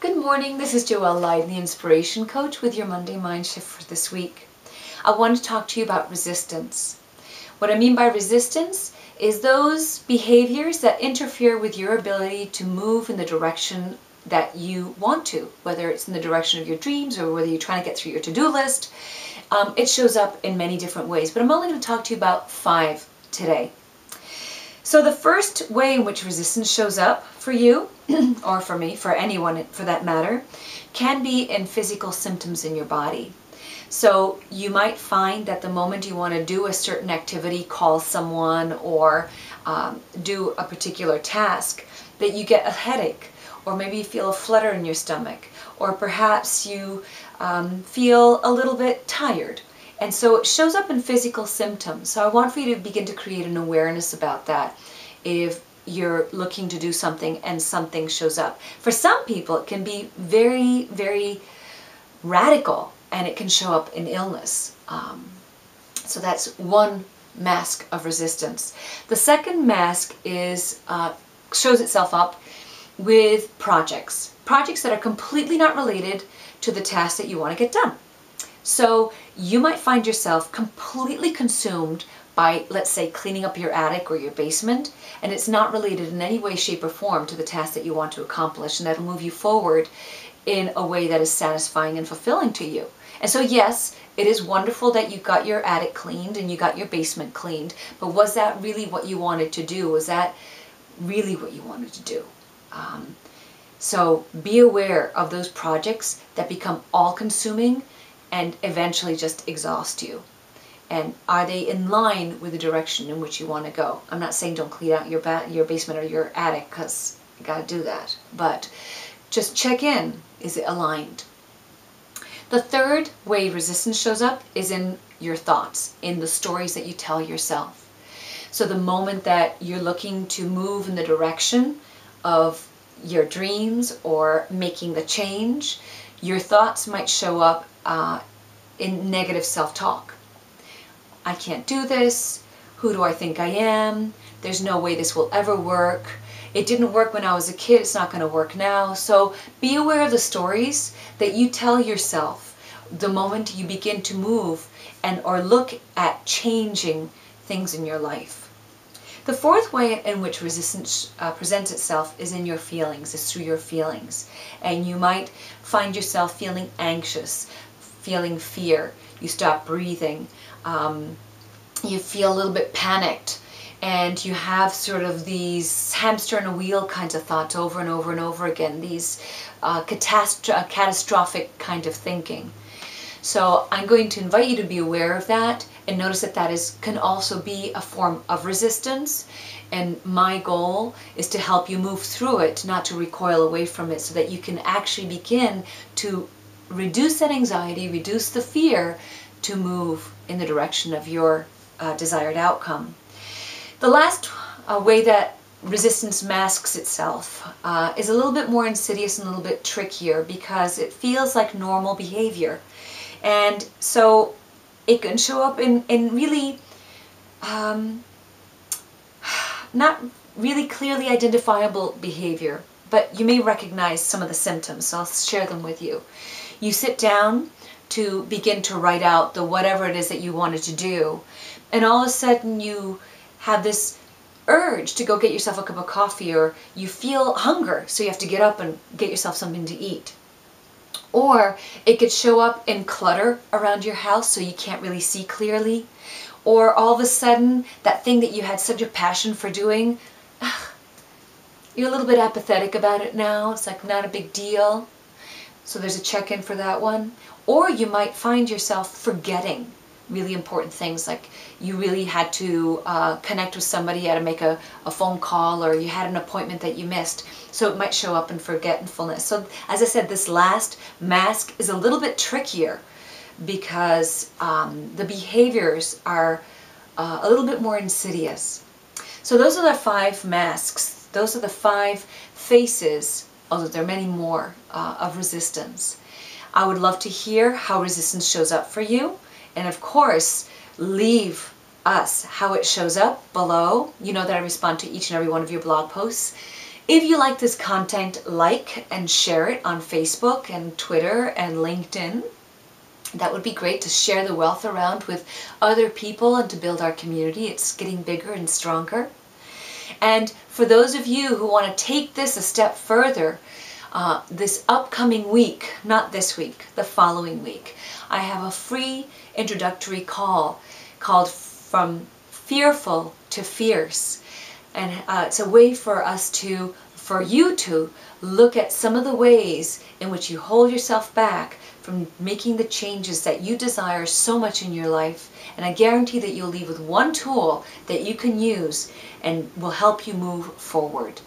Good morning, this is Joelle, Lydon, the Inspiration Coach with your Monday Mind Shift for this week. I want to talk to you about resistance. What I mean by resistance is those behaviors that interfere with your ability to move in the direction that you want to, whether it's in the direction of your dreams or whether you're trying to get through your to-do list. It shows up in many different ways, but I'm only going to talk to you about 5 today. So the first way in which resistance shows up for you, or for me, for anyone for that matter, can be in physical symptoms in your body. So you might find that the moment you want to do a certain activity, call someone, or do a particular task, that you get a headache, or maybe you feel a flutter in your stomach, or perhaps you feel a little bit tired. And so it shows up in physical symptoms. So I want for you to begin to create an awareness about that if you're looking to do something and something shows up. For some people, it can be very, very radical, and it can show up in illness. So that's one mask of resistance. The second mask is shows itself up with projects that are completely not related to the task that you want to get done. So you might find yourself completely consumed by, let's say, cleaning up your attic or your basement, and it's not related in any way, shape, or form to the task that you want to accomplish, and that'll move you forward in a way that is satisfying and fulfilling to you. And so yes, it is wonderful that you got your attic cleaned and you got your basement cleaned, but was that really what you wanted to do? Was that really what you wanted to do? So be aware of those projects that become all-consuming and eventually just exhaust you. And are they in line with the direction in which you want to go? I'm not saying don't clean out your basement or your attic, because you got to do that. But just check in. Is it aligned? The third way resistance shows up is in your thoughts, in the stories that you tell yourself. So the moment that you're looking to move in the direction of your dreams or making the change, your thoughts might show up in negative self-talk. I can't do this. Who do I think I am? There's no way this will ever work. It didn't work when I was a kid. It's not going to work now. So be aware of the stories that you tell yourself the moment you begin to move or look at changing things in your life. The fourth way in which resistance presents itself is in your feelings, is through your feelings. And you might find yourself feeling anxious, feeling fear. You stop breathing. You feel a little bit panicked, and you have sort of these hamster in a wheel kinds of thoughts over and over and over again, these catastrophic kind of thinking. So I'm going to invite you to be aware of that and notice that can also be a form of resistance. And my goal is to help you move through it, not to recoil away from it, so that you can actually begin to reduce that anxiety, reduce the fear, to move in the direction of your desired outcome. The last way that resistance masks itself is a little bit more insidious and a little bit trickier, because it feels like normal behavior. And so it can show up in really not really clearly identifiable behavior, but you may recognize some of the symptoms, so I'll share them with you. You sit down to begin to write out the whatever it is that you wanted to do, and all of a sudden you have this urge to go get yourself a cup of coffee, or you feel hunger, so you have to get up and get yourself something to eat. Or it could show up in clutter around your house, so you can't really see clearly. Or all of a sudden, that thing that you had such a passion for doing, you're a little bit apathetic about it now. It's like not a big deal. So there's a check-in for that one. Or you might find yourself forgetting really important things, like you really had to connect with somebody, you had to make a phone call, or you had an appointment that you missed. So it might show up in forgetfulness. So as I said, this last mask is a little bit trickier, because the behaviors are a little bit more insidious. So those are the 5 masks. Those are the 5 faces, although there are many more, of resistance. I would love to hear how resistance shows up for you. And of course, leave us how it shows up below. You know that I respond to each and every one of your blog posts. If you like this content, like and share it on Facebook and Twitter and LinkedIn. That would be great to share the wealth around with other people and to build our community. It's getting bigger and stronger. And for those of you who want to take this a step further, this upcoming week, not this week, the following week, I have a free introductory call called From Fearful to Fierce. And it's a way for you to look at some of the ways in which you hold yourself back from making the changes that you desire so much in your life. And I guarantee that you'll leave with one tool that you can use and will help you move forward.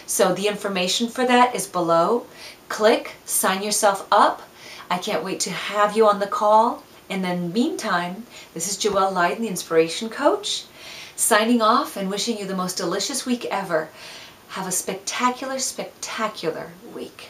So the information for that is below. Click, sign yourself up. I can't wait to have you on the call. And then meantime, this is Joelle Lydon, the Inspiration Coach, signing off and wishing you the most delicious week ever. Have a spectacular, spectacular week.